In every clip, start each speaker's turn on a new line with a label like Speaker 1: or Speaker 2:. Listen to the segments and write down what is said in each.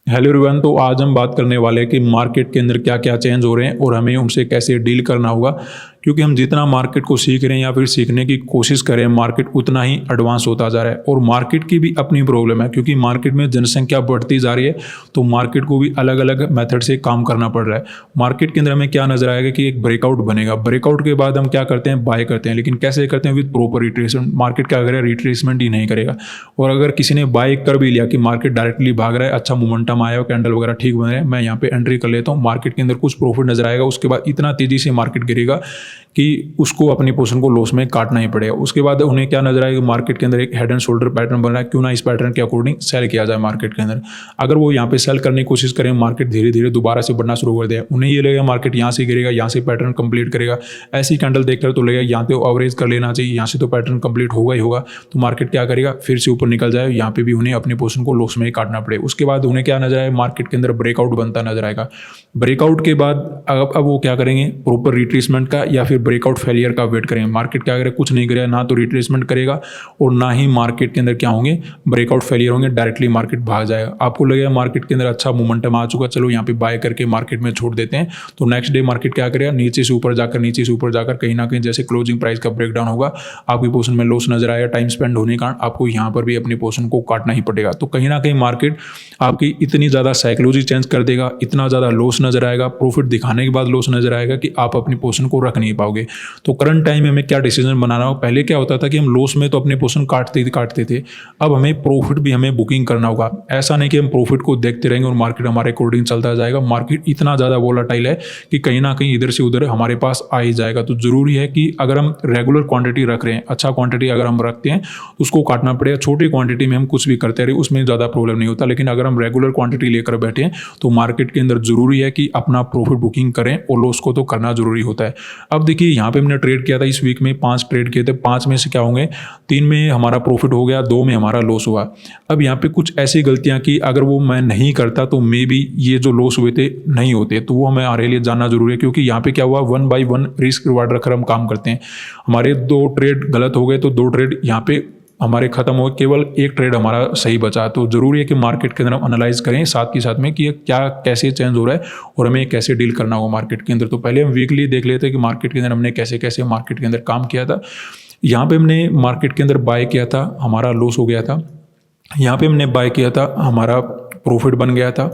Speaker 1: Hello everyone. तो आज हम बात करने वाले हैं कि मार्केट के अंदर क्या क्या चेंज हो रहे हैं और हमें उनसे कैसे डील करना होगा। क्योंकि हम जितना मार्केट को सीख रहे हैं या फिर सीखने की कोशिश कर रहे हैं, मार्केट उतना ही एडवांस होता जा रहा है। और मार्केट की भी अपनी प्रॉब्लम है, क्योंकि मार्केट में जनसंख्या बढ़ती जा रही है, तो मार्केट को भी अलग अलग मेथड से काम करना पड़ रहा है। मार्केट के अंदर हमें क्या नजर आएगा कि एक ब्रेकआउट बनेगा, ब्रेकआउट के बाद हम क्या करते हैं, बाय करते हैं। लेकिन कैसे करते हैं, विद प्रॉपर रिट्रेसमेंट। मार्केट क्या करेगा, रिट्रेसमेंट ही नहीं करेगा। और अगर किसी ने बाय कर भी लिया कि मार्केट डायरेक्टली भाग रहा है, अच्छा मोमेंटम आया हो, कैंडल वगैरह ठीक बन रहे हैं, मैं यहाँ पे एंट्री कर लेता हूँ, मार्केट के अंदर कुछ प्रॉफिट नजर आएगा, उसके बाद इतना तेजी से मार्केट गिरेगा कि उसको अपनी पोजीशन को लॉस में काटना ही पड़ेगा। उसके बाद उन्हें क्या नजर आएगा, मार्केट के अंदर एक हेड एंड शोल्डर पैटर्न बन रहा है, क्यों ना इस पैटर्न के अकॉर्डिंग सेल किया जाए मार्केट के अंदर। अगर वो यहाँ पे सेल करने की कोशिश करें, मार्केट धीरे धीरे दोबारा से बढ़ना शुरू कर दे, उन्हें ये लगेगा मार्केट यहाँ से गिरेगा, यहाँ से पैटर्न कंप्लीट करेगा, ऐसी कैंडल देखकर तो लगेगा यहाँ पे एवरेज कर लेना चाहिए, यहाँ से तो पैटर्न कंप्लीट होगा ही होगा। तो मार्केट क्या करेगा, फिर से ऊपर निकल जाए, यहाँ पे भी उन्हें अपनी पोजीशन को लॉस में ही काटना पड़े। उसके बाद उन्हें क्या नजर आए, मार्केट के अंदर ब्रेकआउट बनता नजर आएगा। ब्रेकआउट के बाद अब वो क्या करेंगे, प्रॉपर रिट्रेसमेंट का या फिर ब्रेकआउट फेलियर का वेट करेंगे। मार्केट क्या करेगा, कुछ नहीं करेगा, ना तो रिट्रेसमेंट करेगा और ना ही मार्केट के अंदर क्या होंगे, ब्रेकआउट फेलियर होंगे, डायरेक्टली मार्केट भाग जाएगा। आपको लगेगा मार्केट के अंदर अच्छा मोमेंटम आ चुका, चलो यहाँ पे बाय करके मार्केट में छोड़ देते हैं, तो नेक्स्ट डे मार्केट क्या करेगा, नीचे से ऊपर जाकर कहीं ना कहीं जैसे क्लोजिंग प्राइस का ब्रेकडाउन होगा, आपकी पोजीशन में लॉस नजर आएगा। टाइम स्पेंड होने के कारण आपको यहाँ पर भी अपनी पोजीशन को काटना ही पड़ेगा। तो कहीं ना कहीं मार्केट आपकी इतनी ज़्यादा साइकोलॉजी चेंज कर देगा, इतना ज़्यादा लॉस नजर आएगा, प्रॉफिट दिखाने के बाद लॉस नजर आएगा कि आप अपनी पोजीशन को रख नहीं पाओगे। तो करंट टाइम में हमें क्या डिसीजन बनाना हो, पहले क्या होता था कि हम लॉस में तो अपने पोजीशन काटते थे, अब हमें प्रॉफिट भी हमें बुकिंग करना होगा। ऐसा नहीं कि हम प्रॉफिट को देखते रहेंगे और मार्केट हमारे अकॉर्डिंग चलता जाएगा। मार्केट इतना ज़्यादा वोलेटाइल है कि कहीं ना कहीं इधर से उधर हमारे पास आ ही जाएगा। तो जरूरी है कि अगर हम रेगुलर क्वांटिटी रख रहे हैं, अच्छा क्वांटिटी अगर हम रखते हैं तो उसको काटना पड़ेगा। छोटी क्वांटिटी में हम कुछ भी करते रहे, उसमें ज़्यादा प्रॉब्लम नहीं होता। लेकिन अगर हम रेगुलर क्वांटिटी लेकर बैठे हैं तो मार्केट के अंदर जरूरी है कि अपना प्रॉफिट बुकिंग करें और लॉस को तो करना जरूरी होता है। अब देखिए यहाँ पे हमने ट्रेड किया था, इस वीक में 5 ट्रेड किए थे, 5 में से क्या होंगे, 3 में हमारा प्रॉफिट हो गया, 2 में हमारा लॉस हुआ। अब यहाँ पे कुछ ऐसी गलतियां की, अगर वो मैं नहीं करता तो मे बी ये जो लॉस हुए थे नहीं होते। तो वो हमारे लिए जानना जरूरी है, क्योंकि यहाँ पे क्या हुआ, 1 बाय 1 रिस्क रिवार्ड रखकर हम काम करते हैं। हमारे 2 ट्रेड गलत हो गए तो 2 ट्रेड यहाँ पे हमारे खत्म हो, केवल 1 ट्रेड हमारा सही बचा। तो जरूरी है कि मार्केट के अंदर हम एनालाइज करें साथ के साथ में कि ये क्या कैसे चेंज हो रहा है और हमें कैसे डील करना होगा मार्केट के अंदर। तो पहले हम वीकली देख लेते हैं कि मार्केट के अंदर हमने कैसे कैसे मार्केट के अंदर काम किया था। यहाँ पे हमने मार्केट के अंदर बाय किया था, हमारा लॉस हो गया था। यहाँ पे हमने बाय किया था, हमारा प्रॉफिट बन गया था।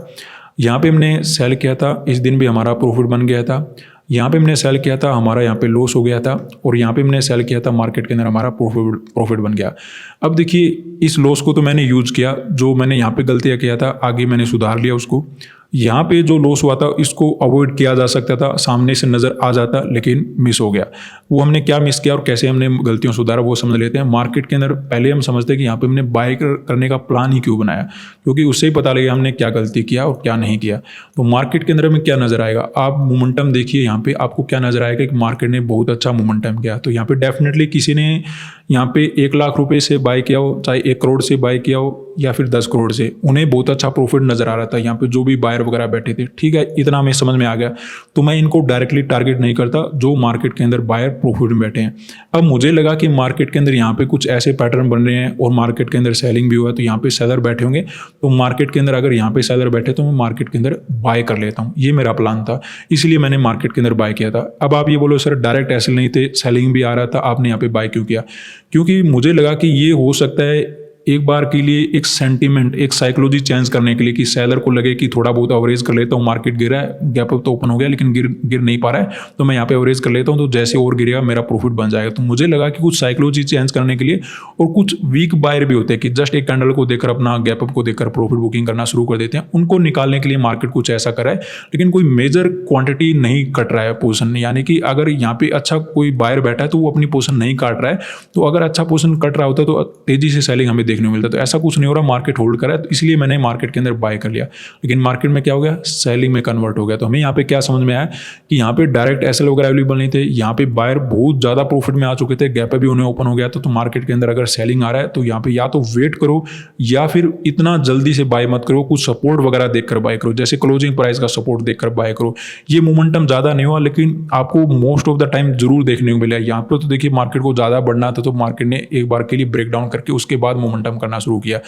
Speaker 1: यहाँ पे हमने सेल किया था, इस दिन भी हमारा प्रॉफिट बन गया था। यहाँ पे हमने सेल किया था, हमारा यहाँ पे लॉस हो गया था। और यहाँ पे हमने सेल किया था, मार्केट के अंदर हमारा प्रॉफिट बन गया। अब देखिए इस लॉस को तो मैंने यूज किया, जो मैंने यहाँ पे गलतियाँ किया था आगे मैंने सुधार लिया उसको। यहाँ पे जो लॉस हुआ था इसको अवॉइड किया जा सकता था, सामने से नज़र आ जाता, लेकिन मिस हो गया। वो हमने क्या मिस किया और कैसे हमने गलतियों सुधारा वो समझ लेते हैं। मार्केट के अंदर पहले हम समझते हैं कि यहाँ पे हमने बाय करने का प्लान ही क्यों बनाया, क्योंकि उससे ही पता लगेगा हमने क्या गलती किया और क्या नहीं किया। तो मार्केट के अंदर हमें क्या नज़र आएगा, आप मोमेंटम देखिए, यहाँ पे आपको क्या नज़र आएगा कि मार्केट ने बहुत अच्छा मोमेंटम किया। तो यहाँ पे डेफिनेटली किसी ने यहाँ पे 1 लाख रुपए से बाय किया हो, चाहे 1 करोड़ से बाय किया हो या फिर 10 करोड़ से, उन्हें बहुत अच्छा प्रॉफिट नजर आ रहा था। यहाँ पे जो भी बायर वगैरह बैठे थे, ठीक है, इतना हमें समझ में आ गया। तो मैं इनको डायरेक्टली टारगेट नहीं करता जो मार्केट के अंदर बायर प्रॉफिट में बैठे हैं। अब मुझे लगा कि मार्केट के अंदर यहाँ पे कुछ ऐसे पैटर्न बन रहे हैं और मार्केट के अंदर सेलिंग भी हुआ, तो यहाँ पे सेलर बैठे होंगे। तो मार्केट के अंदर अगर यहाँ पे सेलर बैठे तो मैं मार्केट के अंदर बाय कर लेता हूँ, ये मेरा प्लान था, इसलिए मैंने मार्केट के अंदर बाय किया था। अब आप ये बोलो सर डायरेक्ट ऐसे नहीं थे, सेलिंग भी आ रहा था, आपने यहाँ पे बाय क्यों किया? क्योंकि मुझे लगा कि ये हो सकता है एक बार के लिए एक सेंटीमेंट, एक साइकोलॉजी चेंज करने के लिए, कि सेलर को लगे कि थोड़ा बहुत एवरेज कर लेता हूँ, मार्केट गिरा है, गैप अप तो ओपन हो गया लेकिन गिर नहीं पा रहा है, तो मैं यहाँ पे एवरेज कर लेता हूँ, तो जैसे और गिरेगा मेरा प्रॉफिट बन जाएगा। तो मुझे लगा कि कुछ साइकोलॉजी चेंज करने के लिए, और कुछ वीक बायर भी होते हैं कि जस्ट एक कैंडल को देखकर, अपना गैप अप को देखकर प्रॉफिट बुकिंग करना शुरू कर देते हैं, उनको निकालने के लिए मार्केट कुछ ऐसा करा है। लेकिन कोई मेजर क्वांटिटी नहीं कट रहा है पोजिशन, यानी कि अगर यहाँ पे अच्छा कोई बायर बैठा है तो वो अपनी पोजिशन नहीं काट रहा है। तो अगर अच्छा पोजिशन कट रहा होता तो तेजी से सेलिंग हमें देखने को मिलता। तो ऐसा नहीं हो रहा, मार्केट होल्ड कर रहा है, तो इसलिए मैंने मार्केट के अंदर बाय कर लिया। लेकिन मार्केट में क्या हो गया, सेलिंग में कन्वर्ट हो गया। तो हमें यहाँ पे क्या समझ में आया कि यहाँ पे डायरेक्ट एसएल वगैरह अवेलेबल नहीं थे, यहाँ पे बायर बहुत ज्यादा प्रॉफिट में आ चुके थे, गैप भी उन्हें ओपन हो गया था। तो मार्केट के अंदर अगर सेलिंग आ रहा है तो यहाँ पे या तो वेट करो या फिर इतना जल्दी से बाय मत करो, कुछ सपोर्ट वगैरह देखकर बाय करो, जैसे क्लोजिंग प्राइस का सपोर्ट देखकर बाय करो। ये मोमेंटम ज्यादा नहीं हुआ, लेकिन आपको मोस्ट ऑफ द टाइम जरूर देखने को मिला। यहाँ पे तो देखिए मार्केट को ज्यादा बढ़ना था, तो मार्केट ने एक बार के लिए ब्रेकडाउन करके उसके बाद मोमेंटम मोमेंटम करना शुरू किया।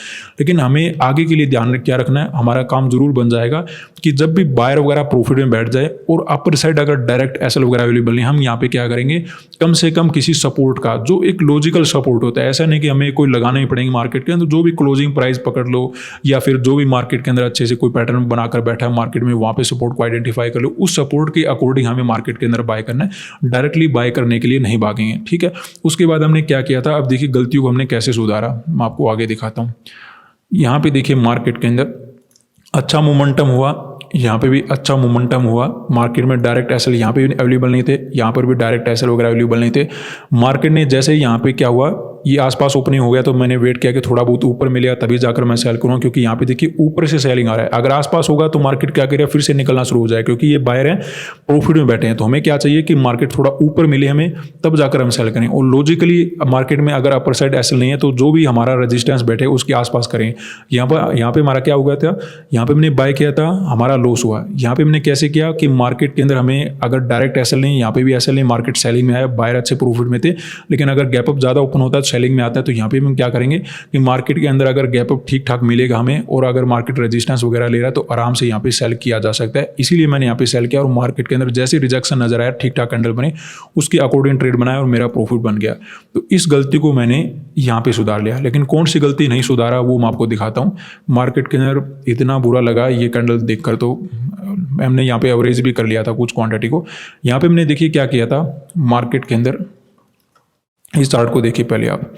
Speaker 1: लेकिन हमें आगे के लिए ध्यान क्या रखना है, हमारा काम जरूर बन जाएगा कि जब भी बायर वगैरह प्रॉफिट में बैठ जाए और अपर साइड अगर डायरेक्ट एसएल वगैरह अवेलेबल नहीं, हम यहाँ पे क्या करेंगे, कम से कम किसी सपोर्ट का जो एक लॉजिकल सपोर्ट होता है, ऐसा नहीं कि हमें कोई लगाना ही पड़ेंगे मार्केट के अंदर, जो भी क्लोजिंग प्राइस पकड़ लो या फिर जो भी मार्केट के अंदर अच्छे से कोई पैटर्न बनाकर बैठा है मार्केट में, वहाँ पे सपोर्ट को आइडेंटिफाई कर लो, उस सपोर्ट के अकॉर्डिंग हमें मार्केट के अंदर बाय करना है, डायरेक्टली बाय करने के लिए नहीं भागेंगे। ठीक है, उसके बाद हमने क्या किया था, अब देखिए गलतियों को हमने कैसे सुधारा, मैं आपको आगे दिखाता हूँ। यहाँ पे देखिए मार्केट के अंदर अच्छा मोमेंटम हुआ, यहाँ पे भी अच्छा मोमेंटम हुआ, मार्केट में डायरेक्ट एसएल यहाँ पे भी अवेलेबल नहीं थे, यहाँ पर भी डायरेक्ट एसएल वगैरह अवेलेबल नहीं थे। मार्केट ने जैसे ही यहाँ पे क्या हुआ, ये आसपास ओपनिंग हो गया तो मैंने वेट किया कि थोड़ा बहुत ऊपर मिलेगा तभी जाकर मैं सेल करूँ, क्योंकि यहाँ पे देखिए ऊपर से सेलिंग आ रहा है। अगर आसपास होगा तो मार्केट क्या करेगा, फिर से निकलना शुरू हो जाए, क्योंकि ये बायर हैं प्रॉफिट में बैठे हैं। तो हमें क्या चाहिए कि मार्केट थोड़ा ऊपर मिले हमें, तब जाकर हम सेल करें। और लॉजिकली मार्केट में अगर अपर साइड एसएल नहीं है तो जो भी हमारा रजिस्टेंस बैठे उसके आसपास करें। यहाँ पे हमारा क्या हो गया था, यहाँ पे हमने बाय किया था, हमारा लॉस हुआ। यहाँ पे हमने कैसे किया कि मार्केट के अंदर हमें अगर डायरेक्ट एसएल नहीं, यहाँ पे भी एसएल नहीं, मार्केट सेलिंग में आया, बायर अच्छे प्रॉफिट में थे, लेकिन अगर गैप अप ज़्यादा ओपन होता है सेलिंग में आता है, तो यहाँ पे हम क्या करेंगे कि मार्केट के अंदर अगर गैप अप ठीक ठाक मिलेगा हमें और अगर मार्केट रेजिस्टेंस वगैरह ले रहा है तो आराम से यहाँ पे सेल किया जा सकता है। इसीलिए मैंने यहाँ पे सेल किया और मार्केट के अंदर जैसे रिजेक्शन नजर आया, ठीक ठाक कैंडल बने, उसके अकॉर्डिंग ट्रेड बनाया और मेरा प्रॉफिट बन गया। तो इस गलती को मैंने यहाँ पे सुधार लिया। लेकिन कौन सी गलती नहीं सुधारा वो मैं आपको दिखाता हूँ। मार्केट के अंदर इतना बुरा लगा ये कैंडल देखकर, तो हमने यहाँ पे एवरेज भी कर लिया था कुछ क्वांटिटी को। यहाँ पे हमने देखिए क्या किया था, मार्केट के अंदर इस चार्ट को देखिए पहले आप।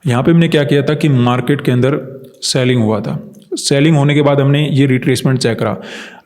Speaker 1: यहाँ पे हमने क्या किया था कि मार्केट के अंदर सेलिंग हुआ था, सेलिंग होने के बाद हमने ये रिट्रेसमेंट चेक करा।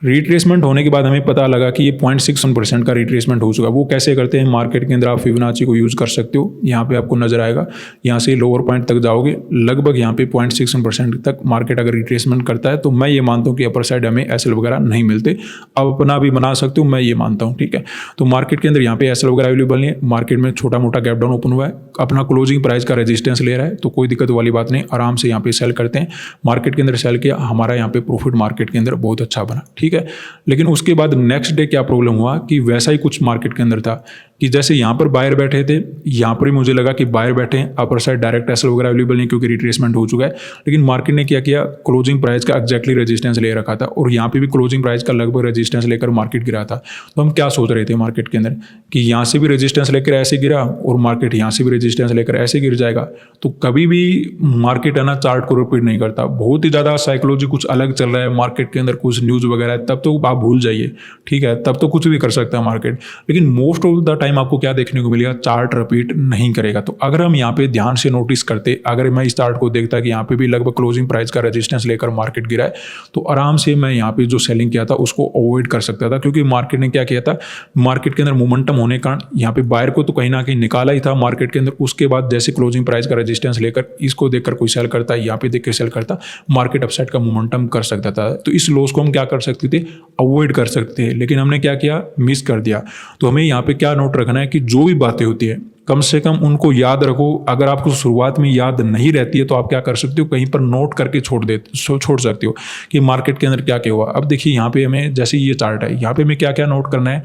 Speaker 1: रिट्रेसमेंट होने के बाद हमें पता लगा कि ये 0.61% का रिट्रेसमेंट हो चुका। वो कैसे करते हैं, मार्केट के अंदर आप फिबोनाची को यूज़ कर सकते हो। यहाँ पे आपको नजर आएगा, यहाँ से लोअर पॉइंट तक जाओगे, लगभग यहाँ पे 0.61% तक मार्केट अगर रिट्रेसमेंट करता है तो मैं ये मानता हूँ कि अपर साइड हमें एसएल वगैरह नहीं मिलते। आप अपना भी बना सकते हो, मैं ये मानता हूँ। ठीक है, तो मार्केट के अंदर यहाँ पे एसएल वगैरह अवेलेबल नहीं है, मार्केट में छोटा मोटा गैप डाउन ओपन हुआ है, अपना क्लोजिंग प्राइस का रेजिस्टेंस ले रहा है, तो कोई दिक्कत वाली बात नहीं, आराम से यहाँ पे सेल करते हैं। मार्केट के अंदर सेल किया, हमारा यहाँ पे प्रॉफिट मार्केट के अंदर बहुत अच्छा बना। ठीक है, लेकिन उसके बाद नेक्स्ट डे क्या प्रॉब्लम हुआ कि वैसा ही कुछ मार्केट के अंदर था कि जैसे यहाँ पर बायर बैठे थे, यहाँ पर ही मुझे लगा कि बायर बैठे हैं, अपर साइड डायरेक्ट एसएल वगैरह अवेलेबल नहीं क्योंकि रिट्रेसमेंट हो चुका है। लेकिन मार्केट ने क्या किया, क्लोजिंग प्राइस का एक्जैक्टली रेजिस्टेंस ले रखा था और यहाँ पे भी क्लोजिंग प्राइस का लगभग रेजिस्टेंस लेकर मार्केट गिरा था। तो हम क्या सोच रहे थे मार्केट के अंदर कि यहाँ से भी रेजिस्टेंस लेकर ऐसे गिरा और मार्केट यहाँ से भी रेजिस्टेंस लेकर ऐसे गिर जाएगा। तो कभी भी मार्केट है ना चार्ट को रिपीट नहीं करता, बहुत ही ज़्यादा साइकोलॉजी कुछ अलग चल रहा है मार्केट के अंदर, कुछ न्यूज़ वगैरह है, तब तो आप भूल जाइए। ठीक है, तब तो कुछ भी कर सकता है मार्केट, लेकिन मोस्ट ऑफ द टाइम आपको क्या देखने को मिलेगा, चार्ट रिपीट नहीं करेगा। तो अगर हम यहाँ पे ध्यान से नोटिस करते, अगर मैं इस चार्ट को देखता कि यहाँ पे भी लगभग क्लोजिंग प्राइस का रेजिस्टेंस लेकर मार्केट गिरा है, तो आराम से मैं यहाँ पे जो सेलिंग किया था उसको अवॉइड कर सकता था। क्योंकि मार्केट ने क्या किया था, मार्केट के अंदर मोमेंटम होने का यहाँ पे बायर को तो कहीं ना कहीं निकाला ही था मार्केट के अंदर। उसके बाद जैसे क्लोजिंग प्राइस का रेजिस्टेंस लेकर इसको देखकर कोई सेल करता, यहाँ पे देख के सेल करता, मार्केट अपसाइड का मोमेंटम कर सकता था। तो इस लॉस को हम क्या कर सकते थे, अवॉइड कर सकते थे। लेकिन हमने क्या किया, मिस कर दिया। तो हमें यहाँ पे क्या नोट रखना है कि जो भी बातें होती है कम से कम उनको याद रखो। अगर आपको शुरुआत में याद नहीं रहती है तो आप क्या कर सकते हो, कहीं पर नोट करके छोड़ सकते हो कि मार्केट के अंदर क्या क्या हुआ। अब देखिए यहाँ पे हमें जैसे ये चार्ट है, यहाँ पे हमें क्या क्या नोट करना है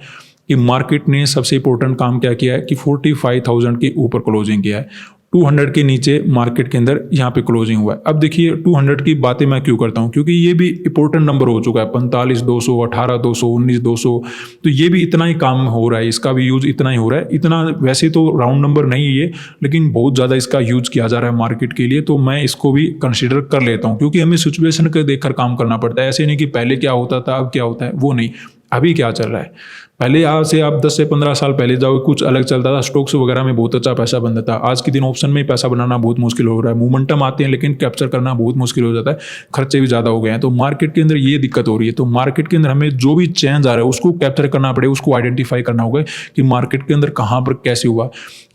Speaker 1: कि मार्केट ने सबसे इंपॉर्टेंट काम क्या किया है कि 45,000 के ऊपर क्लोजिंग किया है, 200 के नीचे मार्केट के अंदर यहाँ पे क्लोजिंग हुआ है। अब देखिए 200 की बातें मैं क्यों करता हूँ, क्योंकि ये भी इंपॉर्टेंट नंबर हो चुका है, 45,200, 18,200, 19,200, तो ये भी इतना ही काम हो रहा है, इसका भी यूज इतना ही हो रहा है। इतना वैसे तो राउंड नंबर नहीं है ये, लेकिन बहुत ज़्यादा इसका यूज किया जा रहा है मार्केट के लिए, तो मैं इसको भी कंसिडर कर लेता हूँ। क्योंकि हमें सिचुएशन को देखकर काम करना पड़ता है, ऐसे नहीं कि पहले क्या होता था अब क्या होता है, वो नहीं, अभी क्या चल रहा है। पहले आज से आप 10 से 15 साल पहले जाओ, कुछ अलग चलता था, स्टॉक्स वगैरह में बहुत अच्छा पैसा बनता था। आज के दिन ऑप्शन में पैसा बनाना बहुत मुश्किल हो रहा है, मोमेंटम आते हैं लेकिन कैप्चर करना बहुत मुश्किल हो जाता है, खर्चे भी ज़्यादा हो गए हैं। तो मार्केट के अंदर ये दिक्कत हो रही है। तो मार्केट के अंदर हमें जो भी चेंज आ रहा है उसको कैप्चर करना पड़ेगा, उसको आइडेंटिफाई करना होगा कि मार्केट के अंदर कहाँ पर कैसे हुआ,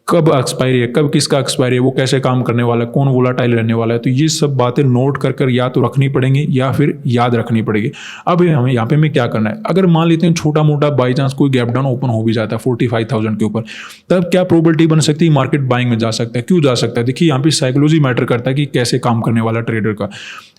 Speaker 1: कब एक्सपायरी है, कब किसका एक्सपायरी है, वो कैसे काम करने वाला है, कौन वोलाटाइल रहने वाला है। तो ये सब बातें नोट कर या तो रखनी पड़ेंगी या फिर याद रखनी पड़ेगी। अब हमें यहाँ पे हमें क्या करना है, अगर मान लेते हैं छोटा मोटा बाई चांस कोई गैप डाउन ओपन हो भी जाता है 45,000 के ऊपर, तब क्या प्रोबेबिलिटी बन सकती है मार्केट बाइंग में जा सकता है। क्यों जा सकता है, देखिए यहाँ पे साइकोलॉजी मैटर करता है कि कैसे काम करने वाला ट्रेडर का।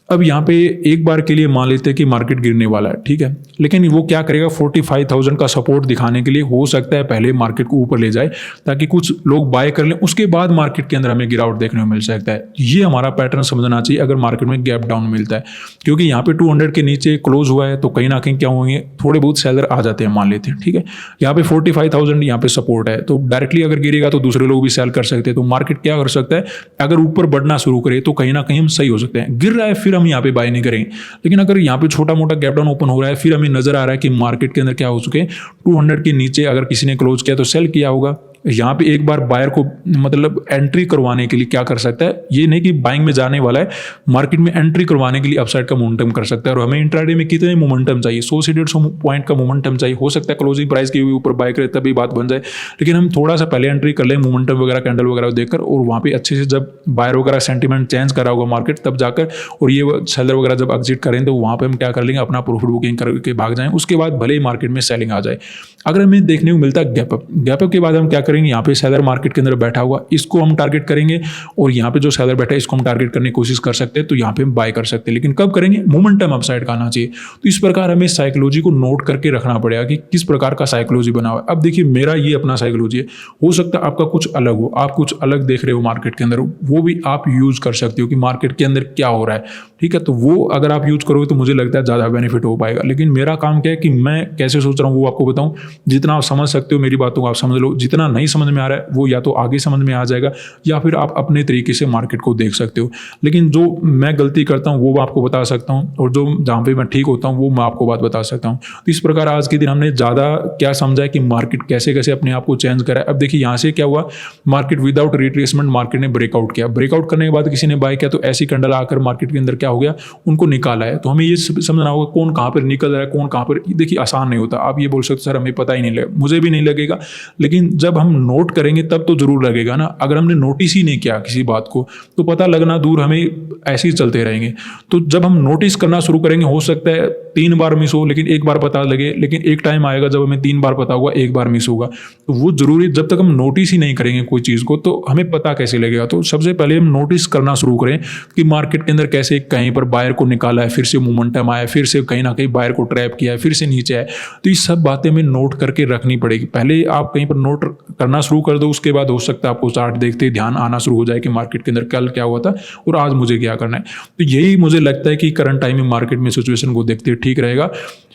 Speaker 1: अब यहाँ पे एक बार के लिए मान लेते हैं कि मार्केट गिरने वाला है, ठीक है, लेकिन वो क्या करेगा, 45,000 का सपोर्ट दिखाने के लिए हो सकता है पहले मार्केट को ऊपर ले जाए ताकि कुछ लोग बाय कर लें, उसके बाद मार्केट के अंदर हमें गिरावट देखने को मिल सकता है। ये हमारा पैटर्न समझना चाहिए अगर मार्केट में गैप डाउन मिलता है, क्योंकि यहाँ पे 200 के नीचे क्लोज हुआ है तो कहीं ना कहीं क्या होंगे, थोड़े बहुत सेलर आ जाते हैं मान लेते हैं, ठीक है। यहाँ पे 45,000 यहाँ पे सपोर्ट है, तो डायरेक्टली अगर गिरेगा तो दूसरे लोग भी सेल कर सकते हैं। तो मार्केट क्या कर सकता है, अगर ऊपर बढ़ना शुरू करे तो कहीं ना कहीं हम सही हो सकते हैं। गिर रहा है फिर हम यहाँ पे बाय नहीं करेंगे, लेकिन अगर यहाँ पे छोटा मोटा गैप डाउन ओपन हो रहा है, फिर हमें नजर आ रहा है कि मार्केट के अंदर क्या हो चुके हैं, 200 के नीचे अगर किसी ने क्लोज किया तो सेल किया होगा। यहाँ पे एक बार बायर को मतलब एंट्री करवाने के लिए क्या कर सकता है, ये नहीं कि बाइंग में जाने वाला है, मार्केट में एंट्री करवाने के लिए अपसाइड का मोमेंटम कर सकता है। और हमें इंट्राडे में कितने मोमेंटम चाहिए, 100 से 150 पॉइंट का मोमेंटम चाहिए। हो सकता है क्लोजिंग प्राइस के ऊपर बाय करे तभी बात बन जाए, लेकिन हम थोड़ा सा पहले एंट्री कर लें मोमेंटम वगैरह, कैंडल वगैरह देखकर, और वहाँ पे अच्छे से जब बायर वगैरह सेंटीमेंट चेंज करा होगा मार्केट तब जाकर, और ये सेलर वगैरह जब एग्जिट करें तो वहाँ पे हम क्या कर लेंगे, अपना प्रॉफिट बुकिंग करके भाग जाएं। उसके बाद भले ही मार्केट में सेलिंग आ जाए। अगर हमें देखने को मिलता है गैप अप, गैप अप के बाद हम क्या करेंगे, यहाँ पे सेलर मार्केट के अंदर बैठा हुआ, इसको हम टारगेट करेंगे, और यहाँ पे जो सेलर बैठा है इसको हम टारगेट करने की कोशिश कर सकते हैं, तो यहाँ पे हम बाय कर सकते हैं। लेकिन कब करेंगे, मोमेंटम अपसाइड का आना चाहिए। तो इस प्रकार हमें साइकोलॉजी को नोट करके रखना पड़ेगा कि किस प्रकार का साइकोलॉजी बना हुआ है। अब देखिए मेरा ये अपना साइकोलॉजी है, हो सकता है आपका कुछ अलग हो, आप कुछ अलग देख रहे हो मार्केट के अंदर, वो भी आप यूज कर सकते हो कि मार्केट के अंदर क्या हो रहा है, ठीक है। तो वो अगर आप यूज करोगे तो मुझे लगता है ज़्यादा बेनिफिट हो पाएगा। लेकिन मेरा काम क्या है कि मैं कैसे सोच रहा हूँ वो आपको बताऊँ। जितना आप समझ सकते हो मेरी बातों को आप समझ लो, जितना नहीं समझ में आ रहा है वो या तो आगे समझ में आ जाएगा या फिर आप अपने तरीके से मार्केट को देख सकते हो। लेकिन जो मैं गलती करता हूँ वो मैं आपको बता सकता हूँ, और जो जहाँ पे मैं ठीक होता हूँ वो मैं आपको बात बता सकता हूँ। तो इस प्रकार आज के दिन हमने ज़्यादा क्या समझा है कि मार्केट कैसे कैसे अपने आप को चेंज करा है। अब देखिए यहाँ से क्या हुआ, मार्केट विदाउट रिट्रेसमेंट मार्केट ने ब्रेकआउट किया, ब्रेकआउट करने के बाद किसी ने बाय किया, तो ऐसी कैंडल आकर मार्केट के अंदर क्या हो गया, उनको निकाला है। तो हमें ये समझना होगा कौन कहाँ पर निकल रहा है, कौन कहाँ पर। देखिए आसान नहीं होता, आप ये बोल सकते सर हमें पता ही नहीं लगेगा, मुझे भी नहीं लगेगा, लेकिन जब हम नोट करेंगे तब तो जरूर लगेगा ना। अगर हमने नोटिस ही नहीं किया किसी बात को तो पता लगना दूर, हमें ऐसे ही चलते रहेंगे। तो जब हम नोटिस करना शुरू करेंगे, हो सकता है 3 बार मिस हो लेकिन एक बार पता लगे, लेकिन एक टाइम आएगा जब हमें 3 बार पता होगा, एक बार मिस होगा। तो वो जरूरी, जब तक हम नोटिस ही नहीं करेंगे कोई चीज़ को तो हमें पता कैसे लगेगा। तो सबसे पहले हम नोटिस करना शुरू करें कि मार्केट के अंदर कैसे कहीं पर बायर को निकाला है, फिर से मोमेंटम आया, फिर से कहीं ना कहीं बायर को ट्रैप किया है, फिर से नीचे आए। तो ये सब बातें हमें नोट करके रखनी पड़ेगी। पहले आप कहीं पर नोट करना शुरू कर दो, उसके बाद हो सकता है आपको चार्ट देखते ध्यान आना शुरू हो जाए कि मार्केट के अंदर कल क्या हुआ था और आज मुझे क्या करना है। तो यही मुझे लगता है कि करंट टाइम में मार्केट में सिचुएशन को देखते ठीक रहेगा।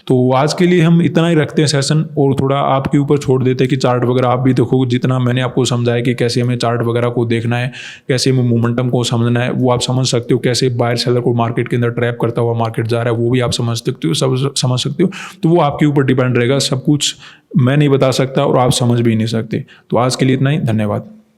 Speaker 1: तो आज के लिए हम इतना ही रखते हैं सेशन, और थोड़ा आपके ऊपर छोड़ देते हैं कि चार्ट वगैरह आप भी देखो। जितना मैंने आपको समझाया कि कैसे हमें चार्ट वगैरह को देखना है, कैसे हमें मोमेंटम को समझना है, वो आप समझ सकते हो। कैसे बायर सेलर को मार्केट के अंदर ट्रैप करता हुआ मार्केट जा रहा है वो भी आप समझ सकते हो, सब समझ सकते हो। तो वो आपके ऊपर डिपेंड रहेगा, सब कुछ मैं नहीं बता सकता और आप समझ भी नहीं सकते। तो आज के लिए इतना ही, धन्यवाद।